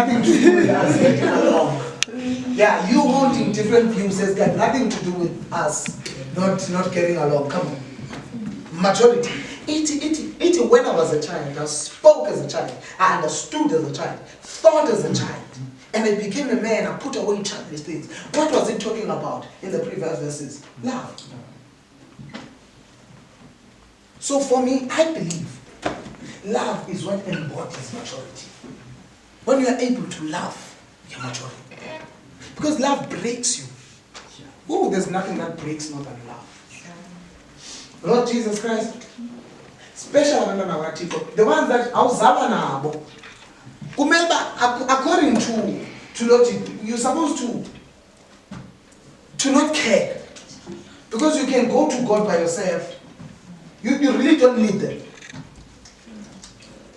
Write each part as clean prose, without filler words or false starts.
nothing to do with us getting along. Yeah, you holding different views has got nothing to do with us not getting along. Come on. Majority. When I was a child, I spoke as a child, I understood as a child, thought as a child, and I became a man, I put away childish things. What was it talking about in the previous verses? Love. So for me, I believe love is what embodies maturity. When you are able to love, you're mature. Because love breaks you. Oh, there's nothing that breaks more than love. Lord Jesus Christ, special the ones that remember, according to logic, you're supposed to not care. Because you can go to God by yourself. You really don't need them.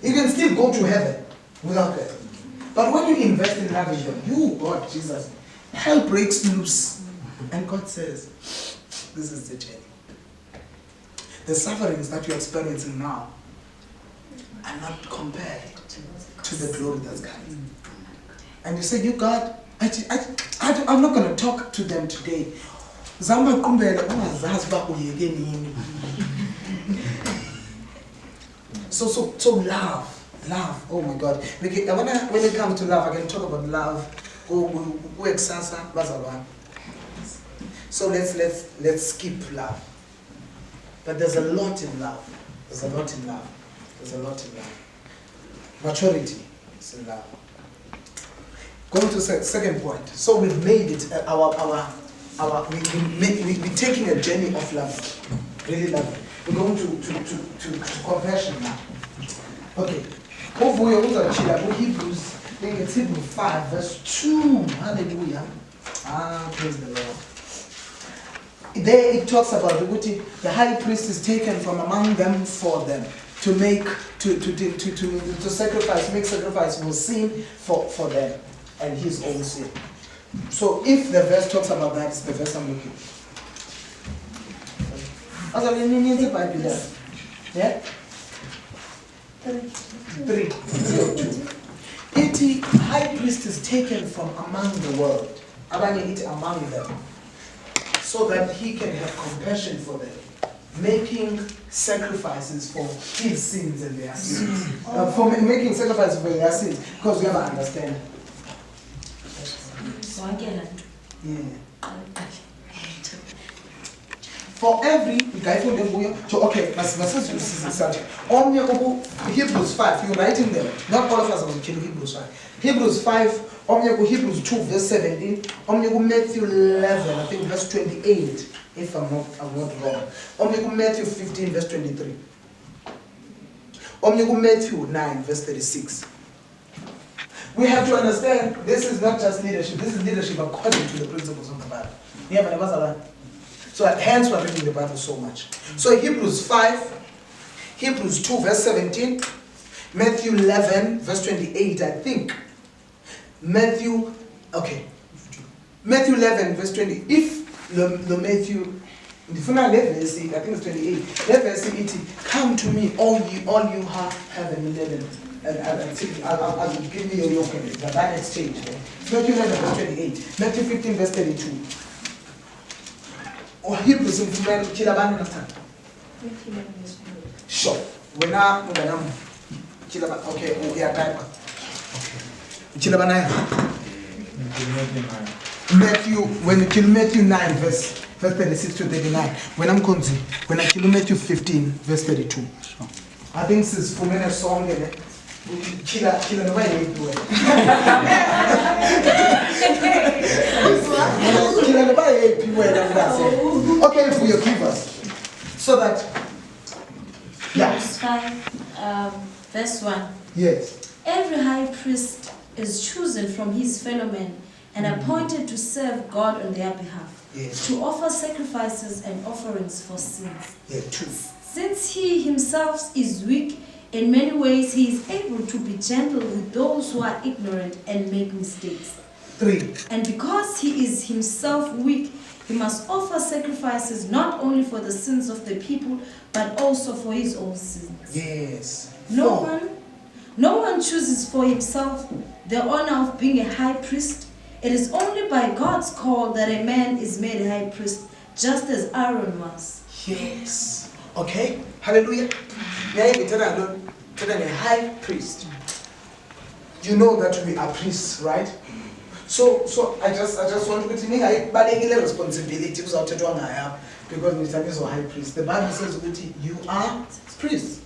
You can still go to heaven without them. But when you invest in loving them, you, God, Jesus, hell breaks loose. And God says, this is the journey. The sufferings that you're experiencing now are not compared to the glory that's coming. And you say, you God, I'm not going to talk to them today. So love, oh my God. When it comes to love, I can talk about love. So let's skip love. But there's a lot in love. There's a lot in love. There's a lot in love. Maturity is in love. Going to second point. So we've made it we're taking a journey of love. Really love. We're going to compassion now. Okay. Hebrews, I think it's Hebrews 5, verse 2. Hallelujah. Praise the Lord. There it talks about the high priest is taken from among them for them to make sacrifice, make sacrifice for sin for them and his own sin. So if the verse talks about that, it's the verse I'm looking. Yeah? 3. The high priest is taken from among the world, among them, so that he can have compassion for them, making sacrifices for his sins and their sins. For making sacrifices for their sins, because we have to understand. Yeah. For every guy from them, so okay, my sister is such. Hebrews 5, you're writing them. Not all of us are going to kill Hebrews 5. Hebrews 5, Hebrews 2, verse 17, Matthew 11, I think verse 28, if I'm not wrong. Matthew 15, verse 23. Matthew 9, verse 36. We have to understand this is not just leadership, this is leadership according to the principles of the Bible. So hence we're reading the Bible so much. So Hebrews 5, Hebrews 2, verse 17, Matthew 11, verse 28, I think. Matthew 11, verse 20. If the Matthew, the final verse, I think it's 28. That verse 80, come to me, all you have heaven and I'll give you your yoke in it. But that exchange. Matthew 11, verse 28. Matthew 15, verse 32. Or Hebrews in sure. Okay, we are type. Matthew, when you kill Matthew 9, verse 36 to 39. When I kill Matthew 15, verse 32. I think this is for me a song. Killer the way you do it. Okay, for your keepers. So that, yeah. 5, verse 1. Yes. Every high priest is chosen from his fellow men and appointed to serve God on their behalf, yes, to offer sacrifices and offerings for sins. Yeah, true. Since he himself is weak, in many ways he is able to be gentle with those who are ignorant and make mistakes. 3. And because he is himself weak, he must offer sacrifices not only for the sins of the people, but also for his own sins. Yes. No one No one chooses for himself the honor of being a high priest. It is only by God's call that a man is made a high priest, just as Aaron was. Yes. Okay. Hallelujah. Yeah, we tell a high priest. You know that we are priests, right? So I just want to make a responsibility because Mr. is a high priest. The Bible says you are priests.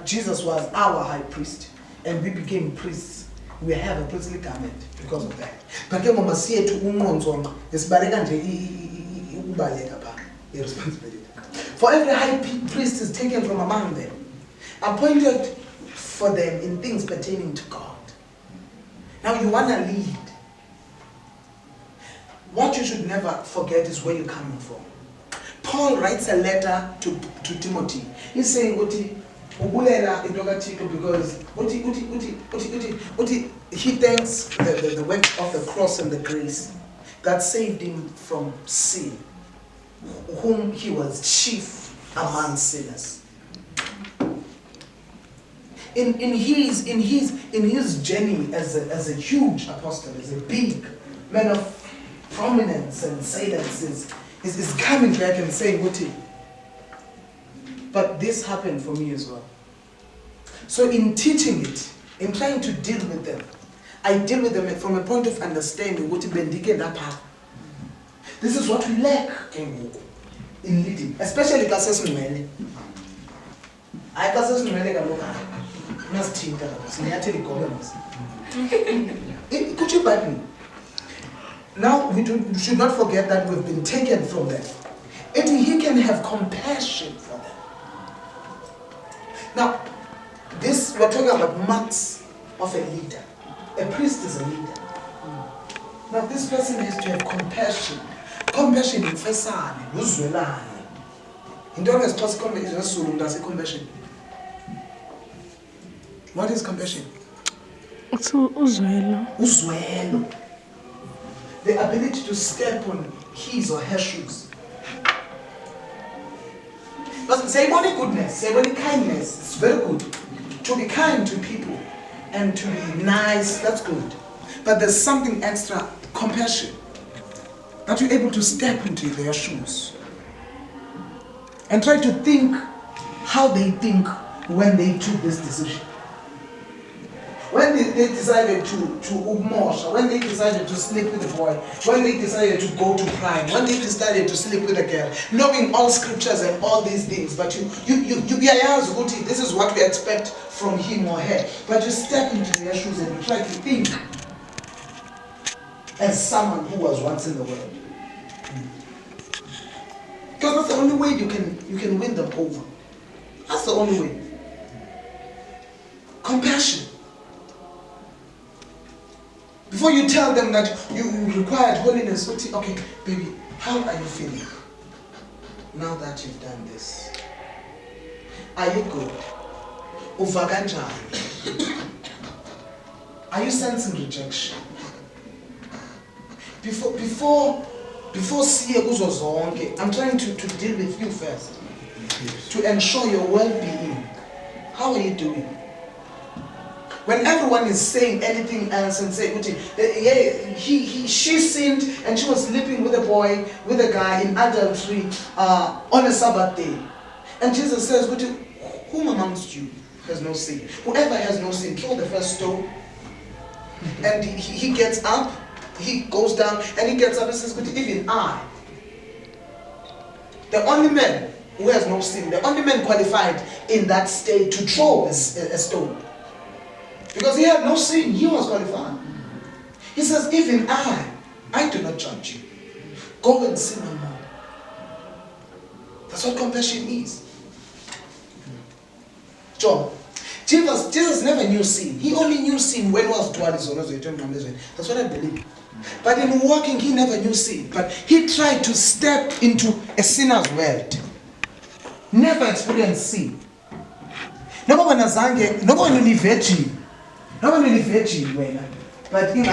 Jesus was our high priest, and we became priests. We have a priestly garment because of that. But responsibility. For every high priest is taken from among them, appointed for them in things pertaining to God. Now you want to lead. What you should never forget is where you're coming from. Paul writes a letter to Timothy. He's saying, because he thanks the work of the cross and the grace that saved him from sin, whom he was chief among sinners. In his journey as a huge apostle, as a big man of prominence and silence, is coming back and saying, but this happened for me as well. So in teaching it, in trying to deal with them, I deal with them from a point of understanding. This is what we lack in leading, especially classes in I classes could you back me? Now we should not forget that we've been taken from them. And he can have compassion for them. Now, we're talking about marks of a leader. A priest is a leader. Now this person has to have compassion. Compassion in Fesani, Uzwelani. In Dora is compassion. What is compassion? Uzwelo. The ability to step on his or her shoes. But say only goodness, say only kindness, it's very good. To be kind to people and to be nice, that's good. But there's something extra, compassion. That you're able to step into their shoes and try to think how they think when they took this decision. When they decided to umosha, when they decided to sleep with a boy, when they decided to go to crime, when they decided to sleep with a girl, knowing all scriptures and all these things, but this is what we expect from him or her. But you step into their shoes and you try to think as someone who was once in the world. Because that's the only way you can win them over. That's the only way. Compassion. Before you tell them that you required holiness, okay, baby, how are you feeling now that you've done this? Are you good? Are you sensing rejection? Before I'm trying to deal with you first, to ensure your well-being. How are you doing? When everyone is saying anything else and saying, she sinned and she was sleeping with a boy, with a guy in adultery on a Sabbath day. And Jesus says, whom amongst you has no sin? Whoever has no sin, throw the first stone. And he gets up, he goes down, and he gets up and says, even I, the only man who has no sin, the only man qualified in that state to throw a stone. Because he had no sin, he was qualified. He says, even I do not judge you. Go and sin no more. That's what compassion is. John, Jesus never knew sin. He only knew sin when he was That's what I believe. But in walking, he never knew sin. But he tried to step into a sinner's world. Never experienced sin. Nobody virgin. Nobody virgin, but and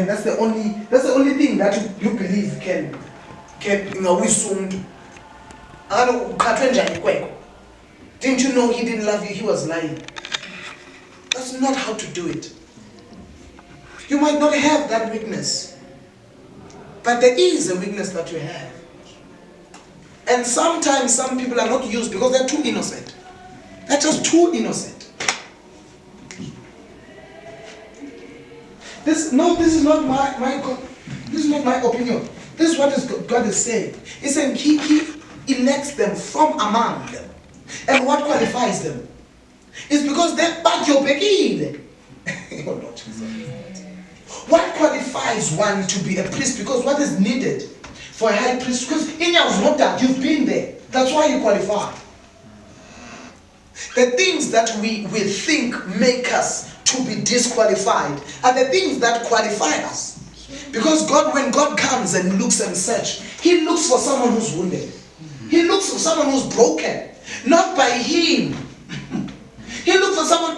that's the only thing that you believe can Didn't you know he didn't love you? He was lying. That's not how to do it. You might not have that weakness, but there is a weakness that you have. And sometimes some people are not used because they're too innocent. They're just too innocent. This is not my opinion. This is what God is saying. He's saying he elects them from among them. And what qualifies them? It's because they're Bakyo Blekiwe. Oh Lord Jesus. What qualifies one to be a priest? Because what is needed for a high priest? Because in your not that you've been there. That's why you qualify. The things that we think make us to be disqualified are the things that qualify us. Because when God comes and looks and search, he looks for someone who's wounded. He looks for someone who's broken. Not by him. He looks for someone,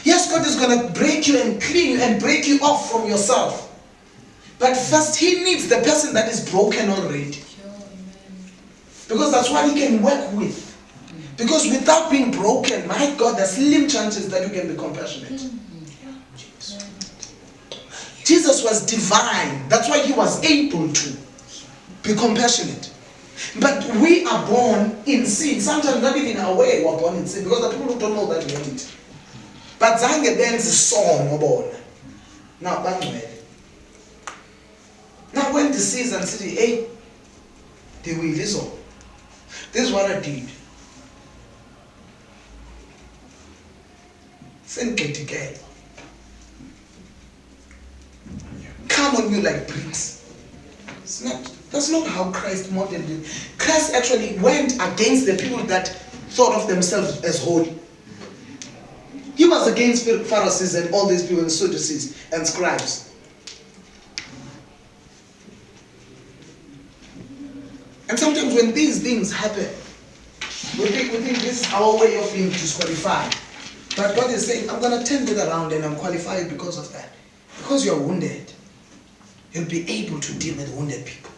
yes, God is going to break you and clean you and break you off from yourself. But first, he needs the person that is broken already. Because that's what he can work with. Because without being broken, my God, there's slim chances that you can be compassionate. Jesus was divine. That's why he was able to be compassionate. But we are born in sin. Sometimes not even aware we're born in sin. Because the people who don't know that we have it. But Zange Ben's song born. Now, when the season says, hey, they will listen. This is what I did. Send Katie. Come on you like bricks. That's not how Christ modeled it. Christ actually went against the people that thought of themselves as holy. He was against Pharisees and all these people and Sadducees and scribes. And sometimes when these things happen, we think this is our way of being disqualified. But God is saying, I'm going to turn it around and I'm qualified because of that. Because you're wounded, you'll be able to deal with wounded people.